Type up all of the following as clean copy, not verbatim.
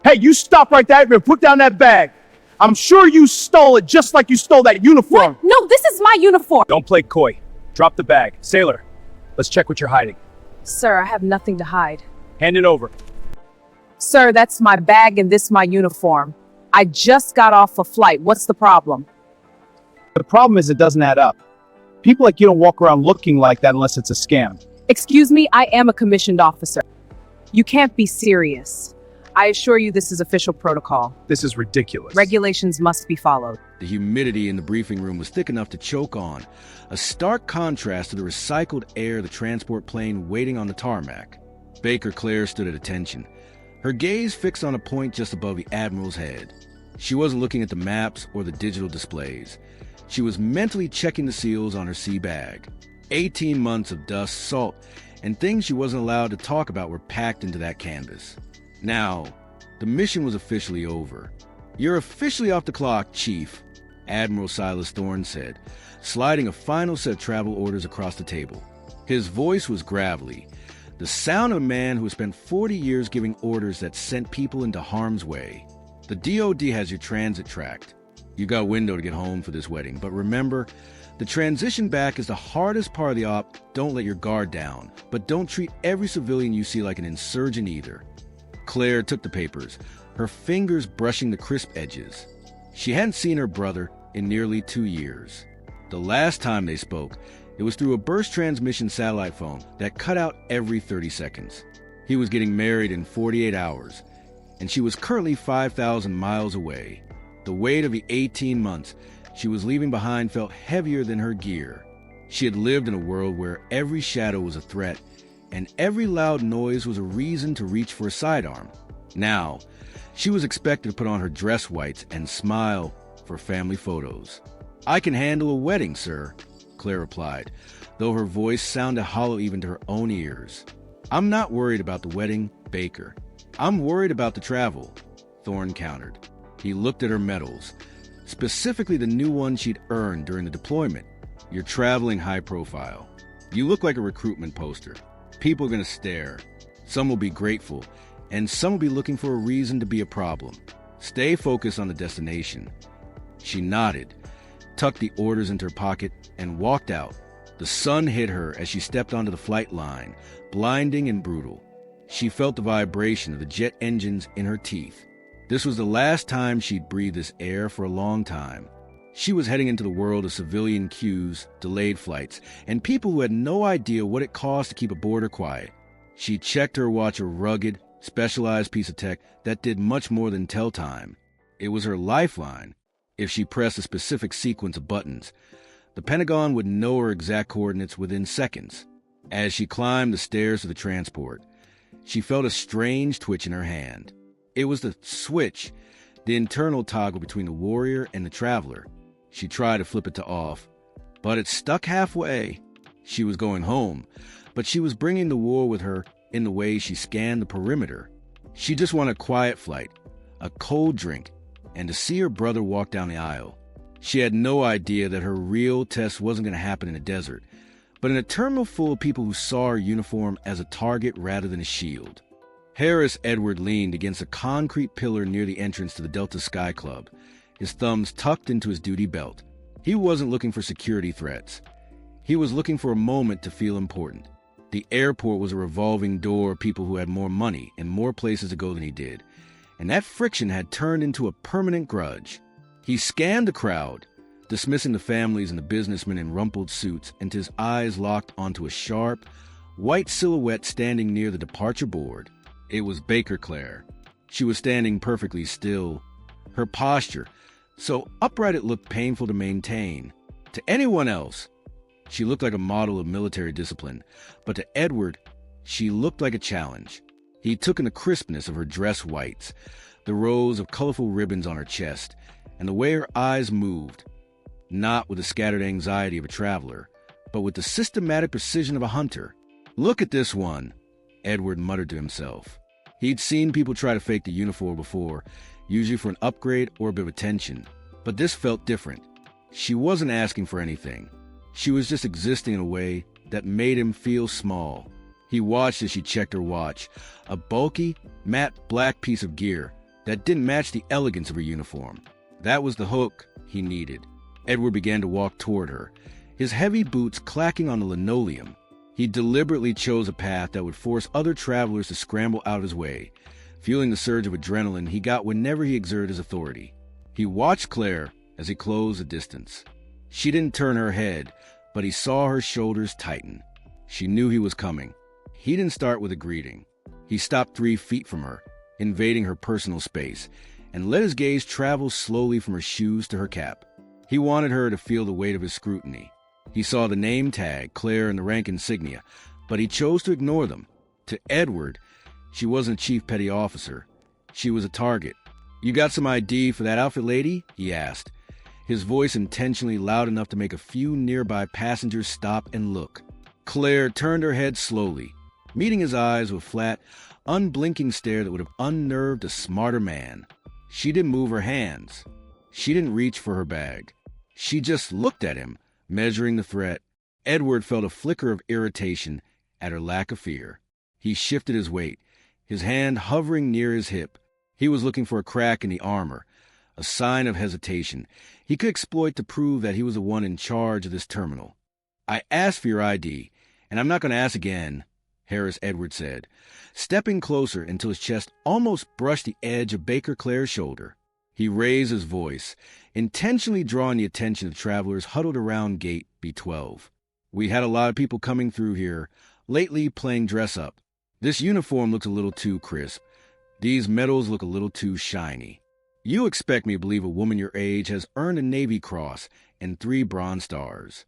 Hey, you stop right there and put down that bag. I'm sure you stole it just like you stole that uniform. What? No, this is my uniform. Don't play coy. Drop the bag. Sailor, let's check what you're hiding. Sir, I have nothing to hide. Hand it over. Sir, that's my bag and this my uniform. I just got off a flight. What's the problem? The problem is it doesn't add up. People like you don't walk around looking like that unless it's a scam. Excuse me, I am a commissioned officer. You can't be serious. I assure you this is official protocol. This is ridiculous. Regulations must be followed. The humidity in the briefing room was thick enough to choke on, a stark contrast to the recycled air of the transport plane waiting on the tarmac. Baker Clare stood at attention, her gaze fixed on a point just above the Admiral's head. She wasn't looking at the maps or the digital displays. She was mentally checking the seals on her sea bag. 18 months of dust, salt, and things she wasn't allowed to talk about were packed into that canvas. Now, the mission was officially over. "You're officially off the clock, Chief," Admiral Silas Thorne said, sliding a final set of travel orders across the table. His voice was gravelly, the sound of a man who had spent 40 years giving orders that sent people into harm's way. "The DoD has your transit tracked. You got a window to get home for this wedding, but remember, the transition back is the hardest part of the op. Don't let your guard down, but don't treat every civilian you see like an insurgent either." Claire took the papers, her fingers brushing the crisp edges. She hadn't seen her brother in nearly 2 years. The last time they spoke, it was through a burst transmission satellite phone that cut out every 30 seconds. He was getting married in 48 hours, and she was currently 5,000 miles away. The weight of the 18 months she was leaving behind felt heavier than her gear. She had lived in a world where every shadow was a threat, and every loud noise was a reason to reach for a sidearm. Now, she was expected to put on her dress whites and smile for family photos. "I can handle a wedding, sir," Claire replied, though her voice sounded hollow even to her own ears. "I'm not worried about the wedding, Baker. I'm worried about the travel," Thorne countered. He looked at her medals, specifically the new one she'd earned during the deployment. "You're traveling high profile. You look like a recruitment poster. People are going to stare. Some will be grateful, and some will be looking for a reason to be a problem. Stay focused on the destination." She nodded, tucked the orders into her pocket, and walked out. The sun hit her as she stepped onto the flight line, blinding and brutal. She felt the vibration of the jet engines in her teeth. This was the last time she'd breathed this air for a long time. She was heading into the world of civilian queues, delayed flights, and people who had no idea what it cost to keep a border quiet. She checked her watch, a rugged, specialized piece of tech that did much more than tell time. It was her lifeline. If she pressed a specific sequence of buttons, the Pentagon would know her exact coordinates within seconds. As she climbed the stairs to the transport, she felt a strange twitch in her hand. It was the switch, the internal toggle between the warrior and the traveler. She tried to flip it to off, but it stuck halfway. She was going home, but she was bringing the war with her in the way she scanned the perimeter. She just wanted a quiet flight, a cold drink, and to see her brother walk down the aisle. She had no idea that her real test wasn't going to happen in a desert, but in a terminal full of people who saw her uniform as a target rather than a shield. Harris Edward leaned against a concrete pillar near the entrance to the Delta Sky Club, his thumbs tucked into his duty belt. He wasn't looking for security threats. He was looking for a moment to feel important. The airport was a revolving door of people who had more money and more places to go than he did, and that friction had turned into a permanent grudge. He scanned the crowd, dismissing the families and the businessmen in rumpled suits, until his eyes locked onto a sharp, white silhouette standing near the departure board. It was Baker Clare. She was standing perfectly still, her posture so upright it looked painful to maintain. To anyone else, she looked like a model of military discipline, but to Edward, she looked like a challenge. He took in the crispness of her dress whites, the rows of colorful ribbons on her chest, and the way her eyes moved, not with the scattered anxiety of a traveler, but with the systematic precision of a hunter. "Look at this one," Edward muttered to himself. He'd seen people try to fake the uniform before, usually for an upgrade or a bit of attention. But this felt different. She wasn't asking for anything. She was just existing in a way that made him feel small. He watched as she checked her watch, a bulky, matte black piece of gear that didn't match the elegance of her uniform. That was the hook he needed. Edward began to walk toward her, his heavy boots clacking on the linoleum. He deliberately chose a path that would force other travelers to scramble out of his way, feeling the surge of adrenaline he got whenever he exerted his authority. He watched Claire as he closed the distance. She didn't turn her head, but he saw her shoulders tighten. She knew he was coming. He didn't start with a greeting. He stopped 3 feet from her, invading her personal space, and let his gaze travel slowly from her shoes to her cap. He wanted her to feel the weight of his scrutiny. He saw the name tag, Claire, and the rank insignia, but he chose to ignore them. To Edward, she wasn't a chief petty officer. She was a target. "You got some ID for that outfit, lady?" he asked, his voice intentionally loud enough to make a few nearby passengers stop and look. Claire turned her head slowly, meeting his eyes with a flat, unblinking stare that would have unnerved a smarter man. She didn't move her hands. She didn't reach for her bag. She just looked at him, measuring the threat. Edward felt a flicker of irritation at her lack of fear. He shifted his weight, his hand hovering near his hip. He was looking for a crack in the armor, a sign of hesitation he could exploit to prove that he was the one in charge of this terminal. "I asked for your ID, and I'm not going to ask again," Harris Edward said, stepping closer until his chest almost brushed the edge of Baker Clare's shoulder. He raised his voice, intentionally drawing the attention of travelers huddled around Gate B12. "We had a lot of people coming through here, lately playing dress-up. This uniform looks a little too crisp. These medals look a little too shiny. You expect me to believe a woman your age has earned a Navy Cross and 3 Bronze Stars."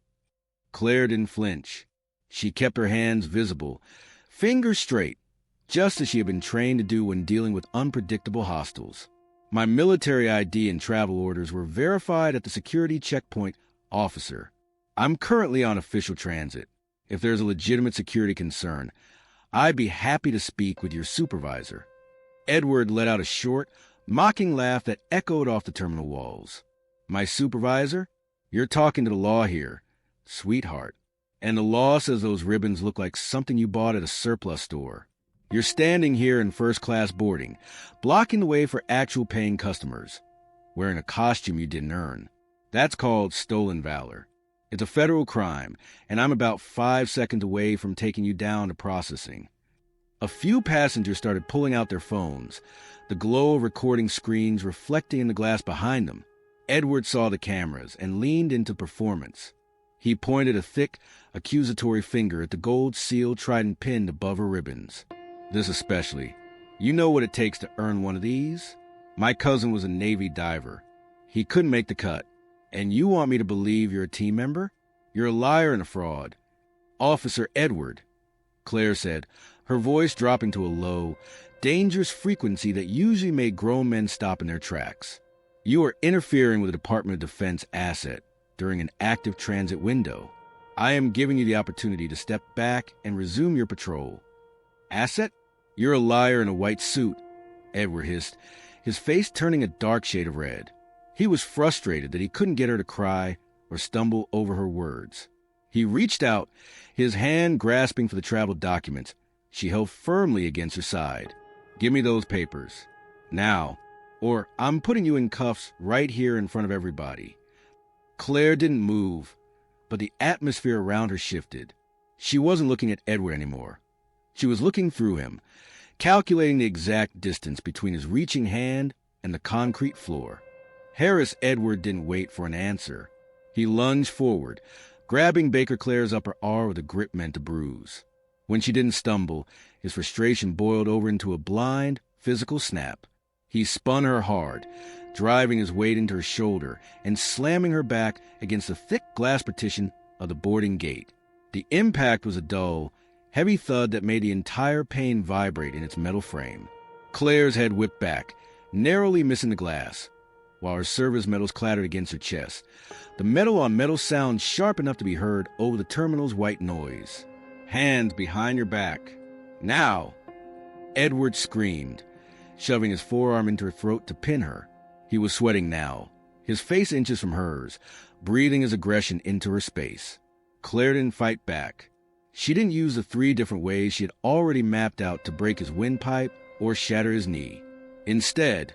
Claire didn't flinch. She kept her hands visible, fingers straight, just as she had been trained to do when dealing with unpredictable hostiles. "My military ID and travel orders were verified at the security checkpoint, officer. I'm currently on official transit. If there's a legitimate security concern, I'd be happy to speak with your supervisor." Edward let out a short, mocking laugh that echoed off the terminal walls. "My supervisor? You're talking to the law here, sweetheart. And the law says those ribbons look like something you bought at a surplus store. You're standing here in first-class boarding, blocking the way for actual paying customers, wearing a costume you didn't earn. That's called stolen valor. It's a federal crime, and I'm about 5 seconds away from taking you down to processing." A few passengers started pulling out their phones, the glow of recording screens reflecting in the glass behind them. Edward saw the cameras and leaned into performance. He pointed a thick, accusatory finger at the gold SEAL Trident pinned above her ribbons. "This especially. You know what it takes to earn one of these? My cousin was a Navy diver. He couldn't make the cut. And you want me to believe you're a team member? You're a liar and a fraud." "Officer Edward," Claire said, her voice dropping to a low, dangerous frequency that usually made grown men stop in their tracks. "You are interfering with a Department of Defense asset during an active transit window. I am giving you the opportunity to step back and resume your patrol." "Asset? You're a liar in a white suit," Edward hissed, his face turning a dark shade of red. He was frustrated that he couldn't get her to cry or stumble over her words. He reached out, his hand grasping for the travel documents she held firmly against her side. "Give me those papers. Now, or I'm putting you in cuffs right here in front of everybody." Claire didn't move, but the atmosphere around her shifted. She wasn't looking at Edward anymore. She was looking through him, calculating the exact distance between his reaching hand and the concrete floor. Harris Edward didn't wait for an answer. He lunged forward, grabbing Baker Clare's upper arm with a grip meant to bruise. When she didn't stumble, his frustration boiled over into a blind, physical snap. He spun her hard, driving his weight into her shoulder and slamming her back against the thick glass partition of the boarding gate. The impact was a dull, heavy thud that made the entire pane vibrate in its metal frame. Claire's head whipped back, narrowly missing the glass, while her service medals clattered against her chest, the metal-on-metal sound sharp enough to be heard over the terminal's white noise. "Hands behind your back. Now!" Edward screamed, shoving his forearm into her throat to pin her. He was sweating now, his face inches from hers, breathing his aggression into her space. Claire didn't fight back. She didn't use the 3 different ways she had already mapped out to break his windpipe or shatter his knee. Instead,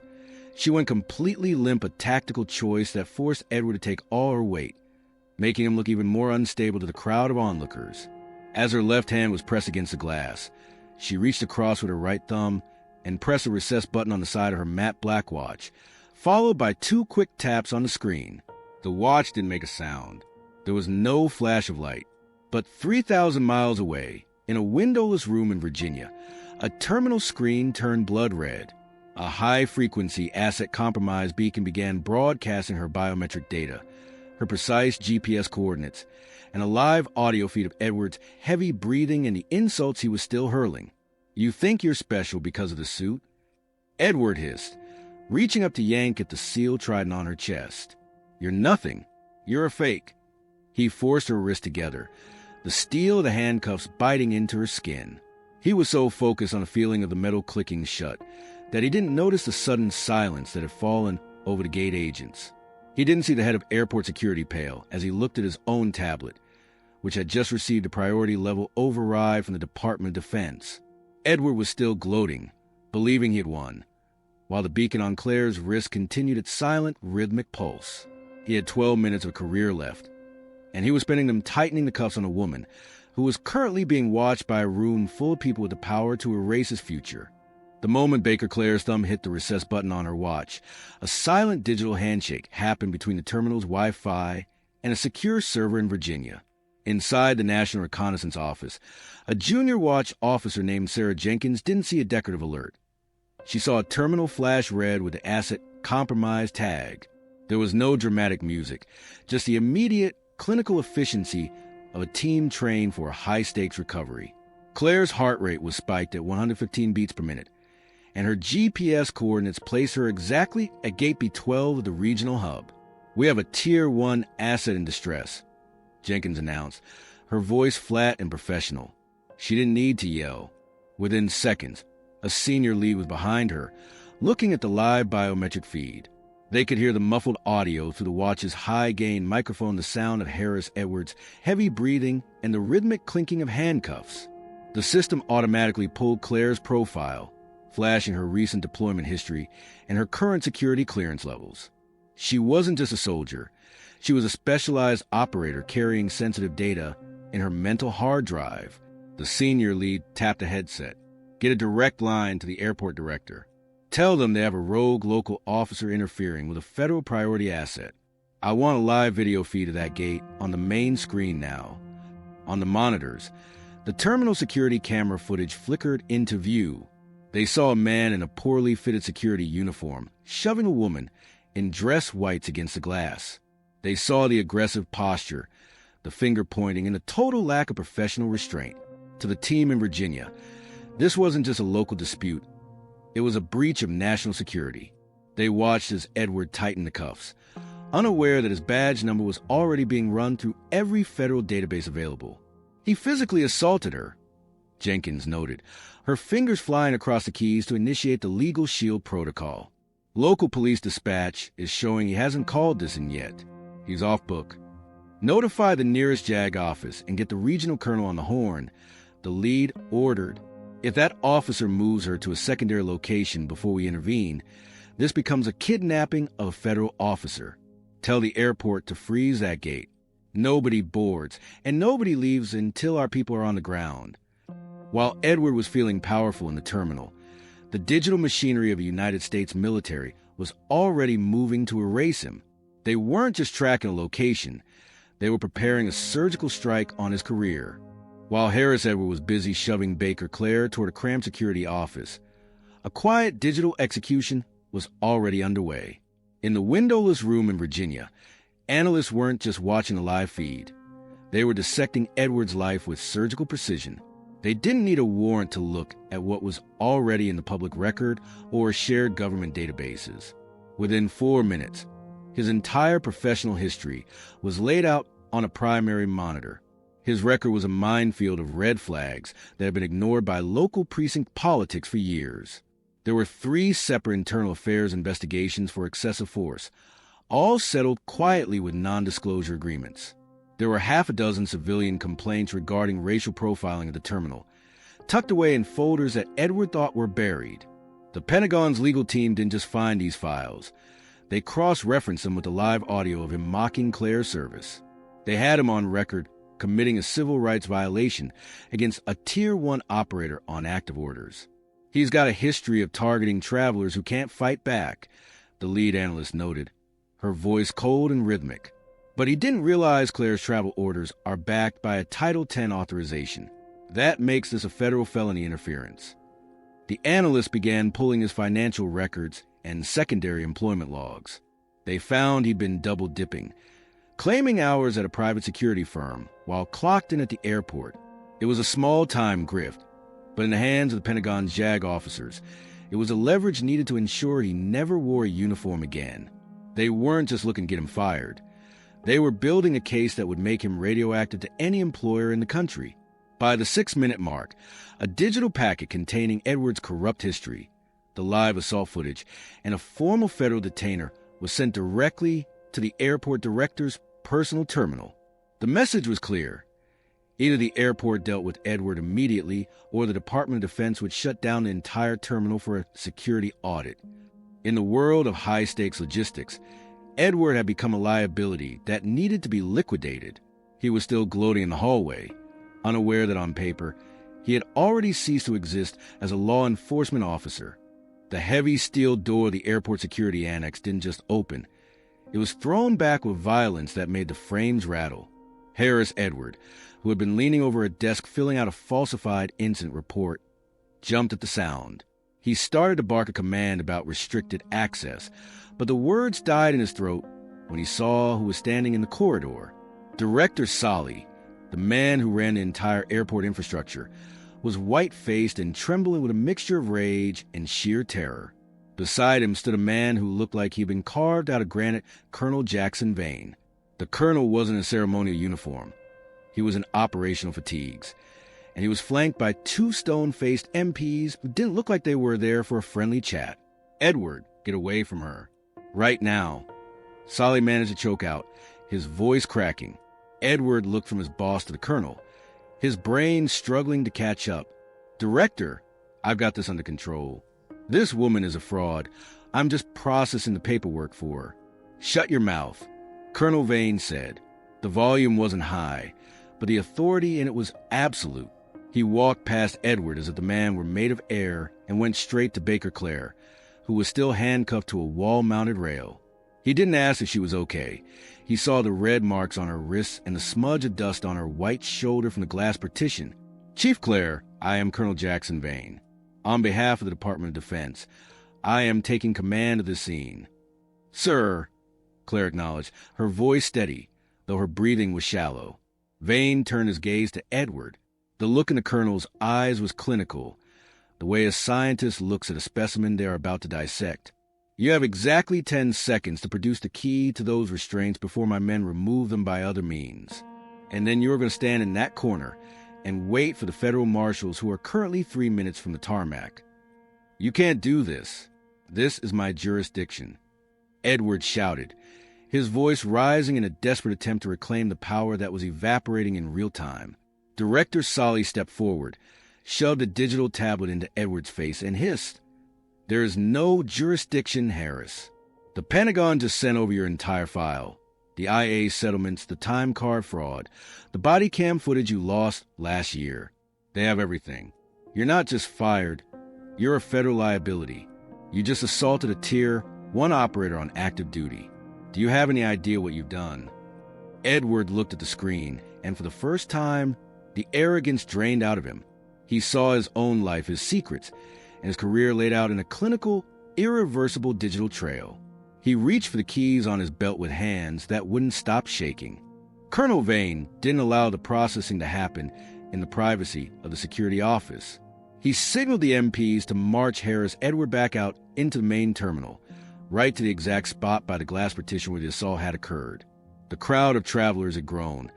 She went completely limp, a tactical choice that forced Edward to take all her weight, making him look even more unstable to the crowd of onlookers. As her left hand was pressed against the glass, she reached across with her right thumb and pressed a recessed button on the side of her matte black watch, followed by 2 quick taps on the screen. The watch didn't make a sound. There was no flash of light. But 3,000 miles away, in a windowless room in Virginia, a terminal screen turned blood red. A high-frequency asset-compromised beacon began broadcasting her biometric data, her precise GPS coordinates, and a live audio feed of Edward's heavy breathing and the insults he was still hurling. "You think you're special because of the suit?" Edward hissed, reaching up to yank at the SEAL Trident on her chest. "You're nothing. You're a fake." He forced her wrists together, the steel of the handcuffs biting into her skin. He was so focused on the feeling of the metal clicking shut that he didn't notice the sudden silence that had fallen over the gate agents. He didn't see the head of airport security pale as he looked at his own tablet, which had just received a priority level override from the Department of Defense. Edward was still gloating, believing he had won, while the beacon on Claire's wrist continued its silent, rhythmic pulse. He had 12 minutes of career left, and he was spending them tightening the cuffs on a woman who was currently being watched by a room full of people with the power to erase his future. The moment Baker Clare's thumb hit the recessed button on her watch, a silent digital handshake happened between the terminal's Wi-Fi and a secure server in Virginia. Inside the National Reconnaissance Office, a junior watch officer named Sarah Jenkins didn't see a decorative alert. She saw a terminal flash red with the asset compromised tag. There was no dramatic music, just the immediate clinical efficiency of a team trained for a high-stakes recovery. Claire's heart rate was spiked at 115 beats per minute, and her GPS coordinates placed her exactly at Gate B12 of the regional hub. "We have a Tier 1 asset in distress," Jenkins announced, her voice flat and professional. She didn't need to yell. Within seconds, a senior lead was behind her, looking at the live biometric feed. They could hear the muffled audio through the watch's high-gain microphone, the sound of Harris Edwards' heavy breathing and the rhythmic clinking of handcuffs. The system automatically pulled Claire's profile, flashing her recent deployment history and her current security clearance levels. She wasn't just a soldier. She was a specialized operator carrying sensitive data in her mental hard drive. The senior lead tapped a headset. "Get a direct line to the airport director. Tell them they have a rogue local officer interfering with a federal priority asset. I want a live video feed of that gate on the main screen now." On the monitors, the terminal security camera footage flickered into view. They saw a man in a poorly fitted security uniform shoving a woman in dress whites against the glass. They saw the aggressive posture, the finger pointing, and the total lack of professional restraint. To the team in Virginia, this wasn't just a local dispute. It was a breach of national security. They watched as Edward tightened the cuffs, unaware that his badge number was already being run through every federal database available. "He physically assaulted her," Jenkins noted, her fingers flying across the keys to initiate the legal shield protocol. "Local police dispatch is showing he hasn't called this in yet. He's off book. Notify the nearest JAG office and get the regional colonel on the horn," the lead ordered. "If that officer moves her to a secondary location before we intervene, this becomes a kidnapping of a federal officer. Tell the airport to freeze that gate. Nobody boards, and nobody leaves until our people are on the ground." While Edward was feeling powerful in the terminal, the digital machinery of the United States military was already moving to erase him. They weren't just tracking a location. They were preparing a surgical strike on his career. While Harris Edward was busy shoving Baker Clare toward a cramped security office, a quiet digital execution was already underway. In the windowless room in Virginia, analysts weren't just watching a live feed. They were dissecting Edward's life with surgical precision. They didn't need a warrant to look at what was already in the public record or shared government databases. Within 4 minutes, his entire professional history was laid out on a primary monitor. His record was a minefield of red flags that had been ignored by local precinct politics for years. There were 3 separate internal affairs investigations for excessive force, all settled quietly with non-disclosure agreements. There were half a dozen civilian complaints regarding racial profiling at the terminal, tucked away in folders that Edward thought were buried. The Pentagon's legal team didn't just find these files. They cross-referenced them with the live audio of him mocking Clare's service. They had him on record committing a civil rights violation against a Tier 1 operator on active orders. He's got a history of targeting travelers who can't fight back, the lead analyst noted, her voice cold and rhythmic. But he didn't realize Clare's travel orders are backed by a Title X authorization. That makes this a federal felony interference. The analyst began pulling his financial records and secondary employment logs. They found he'd been double-dipping, claiming hours at a private security firm while clocked in at the airport. It was a small-time grift, but in the hands of the Pentagon's JAG officers, it was a leverage needed to ensure he never wore a uniform again. They weren't just looking to get him fired. They were building a case that would make him radioactive to any employer in the country. By the 6-minute mark, a digital packet containing Edward's corrupt history, the live assault footage, and a formal federal detainer was sent directly to the airport director's personal terminal. The message was clear. Either the airport dealt with Edward immediately, or the Department of Defense would shut down the entire terminal for a security audit. In the world of high-stakes logistics, Edward had become a liability that needed to be liquidated. He was still gloating in the hallway, unaware that on paper, he had already ceased to exist as a law enforcement officer. The heavy steel door of the airport security annex didn't just open. It was thrown back with violence that made the frames rattle. Harris Edward, who had been leaning over a desk filling out a falsified incident report, jumped at the sound. He started to bark a command about restricted access, but the words died in his throat when he saw who was standing in the corridor. Director Solly, the man who ran the entire airport infrastructure, was white-faced and trembling with a mixture of rage and sheer terror. Beside him stood a man who looked like he'd been carved out of granite, Colonel Jackson Vane. The colonel wasn't in ceremonial uniform. He was in operational fatigues, and he was flanked by 2 stone-faced MPs who didn't look like they were there for a friendly chat. "Edward, get away from her. Right now." Solly managed to choke out, his voice cracking. Edward looked from his boss to the colonel, his brain struggling to catch up. "Director, I've got this under control. This woman is a fraud. I'm just processing the paperwork for her." "Shut your mouth," Colonel Vane said. The volume wasn't high, but the authority in it was absolute. He walked past Edward as if the man were made of air and went straight to Baker Clare, who was still handcuffed to a wall-mounted rail. He didn't ask if she was okay. He saw the red marks on her wrists and the smudge of dust on her white shoulder from the glass partition. "Chief Clare, I am Colonel Jackson Vane. On behalf of the Department of Defense, I am taking command of the scene." "Sir," Clare acknowledged, her voice steady, though her breathing was shallow. Vane turned his gaze to Edward. The look in the colonel's eyes was clinical, the way a scientist looks at a specimen they are about to dissect. "You have exactly 10 seconds to produce the key to those restraints before my men remove them by other means. And then you're going to stand in that corner and wait for the federal marshals who are currently 3 minutes from the tarmac. You can't do this. This is my jurisdiction." Edward shouted, his voice rising in a desperate attempt to reclaim the power that was evaporating in real time. Director Solly stepped forward, shoved a digital tablet into Edward's face, and hissed, "There is no jurisdiction, Harris. The Pentagon just sent over your entire file. The IA settlements, the time card fraud, the body cam footage you lost last year. They have everything. You're not just fired, you're a federal liability. You just assaulted a Tier 1 operator on active duty. Do you have any idea what you've done?" Edward looked at the screen, and for the first time, the arrogance drained out of him. He saw his own life, his secrets, and his career laid out in a clinical, irreversible digital trail. He reached for the keys on his belt with hands that wouldn't stop shaking. Colonel Vane didn't allow the processing to happen in the privacy of the security office. He signaled the MPs to march Harris Edward back out into the main terminal, right to the exact spot by the glass partition where the assault had occurred. The crowd of travelers had grown,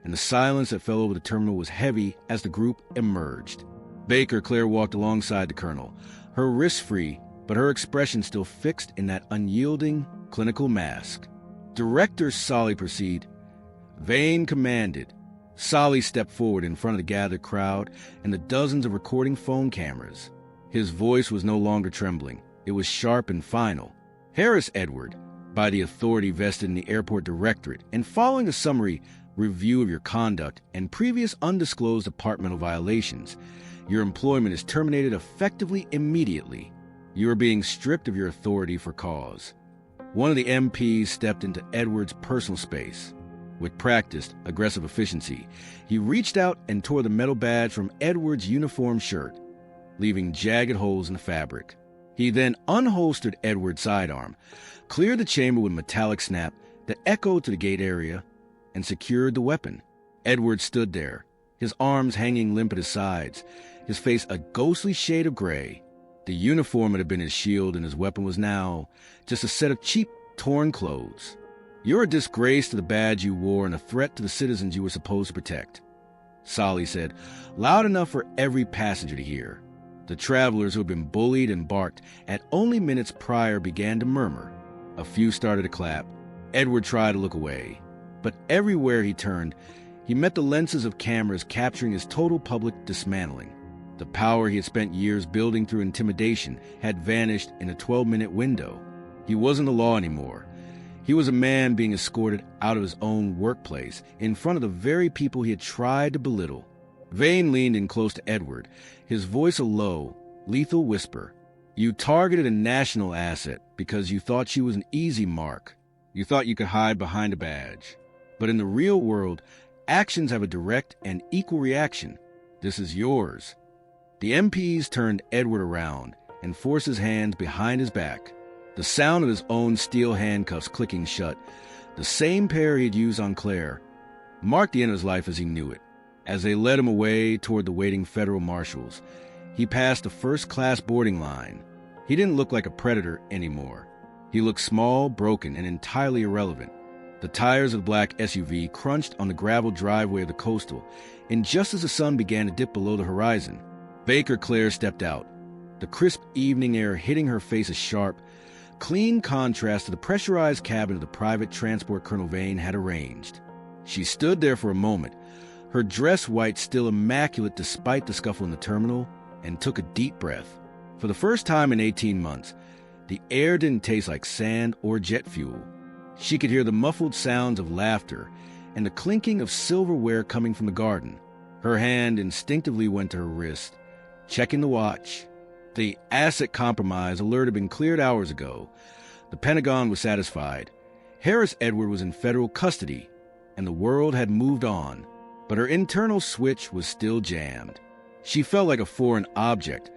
and the silence that fell over the terminal was heavy as the group emerged. Baker Clare walked alongside the colonel, her wrists free, but her expression still fixed in that unyielding, clinical mask. Director Solly proceeded. Vane commanded. Solly stepped forward in front of the gathered crowd and the dozens of recording phone cameras. His voice was no longer trembling. It was sharp and final. Harris Edward, by the authority vested in the airport directorate, and following a summary review of your conduct and previous undisclosed departmental violations, your employment is terminated effectively immediately. You are being stripped of your authority for cause. One of the MPs stepped into Edward's personal space. With practiced, aggressive efficiency, he reached out and tore the metal badge from Edward's uniform shirt, leaving jagged holes in the fabric. He then unholstered Edward's sidearm, cleared the chamber with a metallic snap that echoed to the gate area, and secured the weapon. Edward stood there, his arms hanging limp at his sides, his face a ghostly shade of gray. The uniform had been his shield, and his weapon was now just a set of cheap, torn clothes. You're a disgrace to the badge you wore and a threat to the citizens you were supposed to protect, Solly said, loud enough for every passenger to hear. The travelers who had been bullied and barked at only minutes prior began to murmur. A few started to clap. Edward tried to look away, but everywhere he turned, he met the lenses of cameras capturing his total public dismantling. The power he had spent years building through intimidation had vanished in a 12-minute window. He wasn't the law anymore. He was a man being escorted out of his own workplace in front of the very people he had tried to belittle. Vane leaned in close to Edward, his voice a low, lethal whisper. You targeted a national asset because you thought she was an easy mark. You thought you could hide behind a badge. But in the real world, actions have a direct and equal reaction. This is yours. The MPs turned Edward around and forced his hands behind his back. The sound of his own steel handcuffs clicking shut, the same pair he'd used on Clare, marked the end of his life as he knew it. As they led him away toward the waiting federal marshals, he passed the first-class boarding line. He didn't look like a predator anymore. He looked small, broken, and entirely irrelevant. The tires of the black SUV crunched on the gravel driveway of the Coastal, and just as the sun began to dip below the horizon, Baker Clare stepped out, the crisp evening air hitting her face a sharp, clean contrast to the pressurized cabin of the private transport Colonel Vane had arranged. She stood there for a moment, her dress white still immaculate despite the scuffle in the terminal, and took a deep breath. For the first time in 18 months, the air didn't taste like sand or jet fuel. She could hear the muffled sounds of laughter and the clinking of silverware coming from the garden. Her hand instinctively went to her wrist, checking the watch. The asset compromise alert had been cleared hours ago. The Pentagon was satisfied. Harris Edward was in federal custody, and the world had moved on. But her internal switch was still jammed. She felt like a foreign object,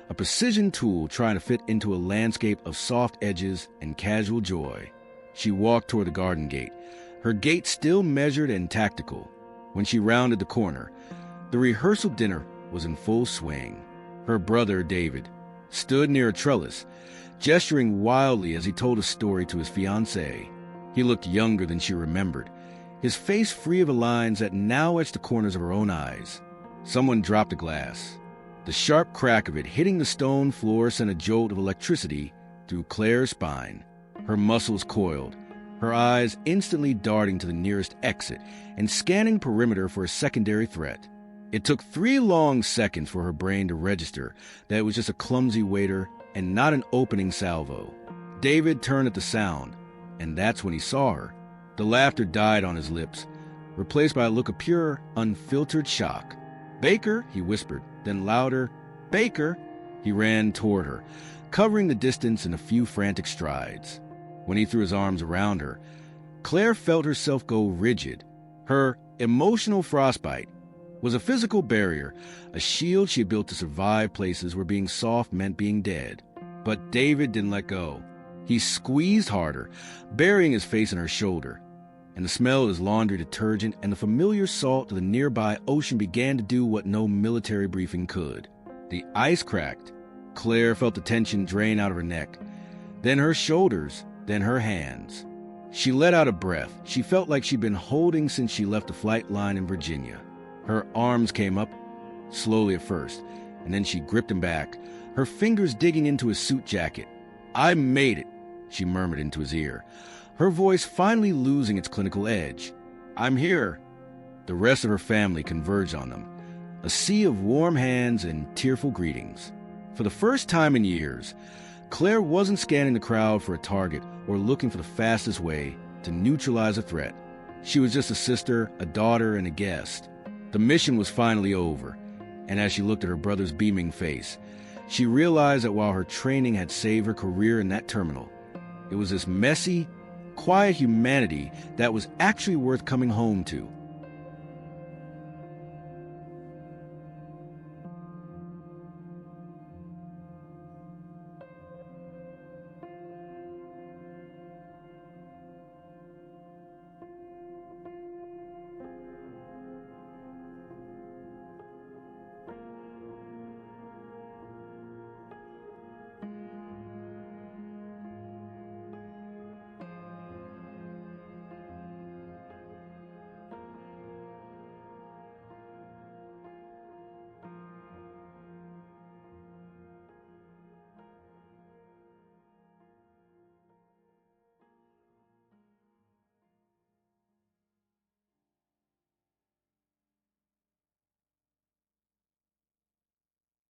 a precision tool trying to fit into a landscape of soft edges and casual joy. She walked toward the garden gate, her gait still measured and tactical. When she rounded the corner, the rehearsal dinner was in full swing. Her brother, David, stood near a trellis, gesturing wildly as he told a story to his fiancée. He looked younger than she remembered, his face free of the lines that now etched the corners of her own eyes. Someone dropped a glass. The sharp crack of it hitting the stone floor sent a jolt of electricity through Claire's spine. Her muscles coiled, her eyes instantly darting to the nearest exit and scanning perimeter for a secondary threat. It took 3 long seconds for her brain to register that it was just a clumsy waiter and not an opening salvo. David turned at the sound, and that's when he saw her. The laughter died on his lips, replaced by a look of pure, unfiltered shock. "Baker," he whispered, then louder, "Baker!" He ran toward her, covering the distance in a few frantic strides. When he threw his arms around her, Claire felt herself go rigid. Her emotional frostbite was a physical barrier, a shield she had built to survive places where being soft meant being dead. But David didn't let go. He squeezed harder, burying his face in her shoulder, and the smell of his laundry detergent and the familiar salt of the nearby ocean began to do what no military briefing could. The ice cracked. Claire felt the tension drain out of her neck, then her shoulders, then her hands. She let out a breath she felt like she'd been holding since she left the flight line in Virginia. Her arms came up, slowly at first, and then she gripped him back, her fingers digging into his suit jacket. "I made it," she murmured into his ear, her voice finally losing its clinical edge. "I'm here." The rest of her family converged on them, a sea of warm hands and tearful greetings. For the first time in years, Claire wasn't scanning the crowd for a target or looking for the fastest way to neutralize a threat. She was just a sister, a daughter, and a guest. The mission was finally over, and as she looked at her brother's beaming face, she realized that while her training had saved her career in that terminal, it was this messy, quiet humanity that was actually worth coming home to.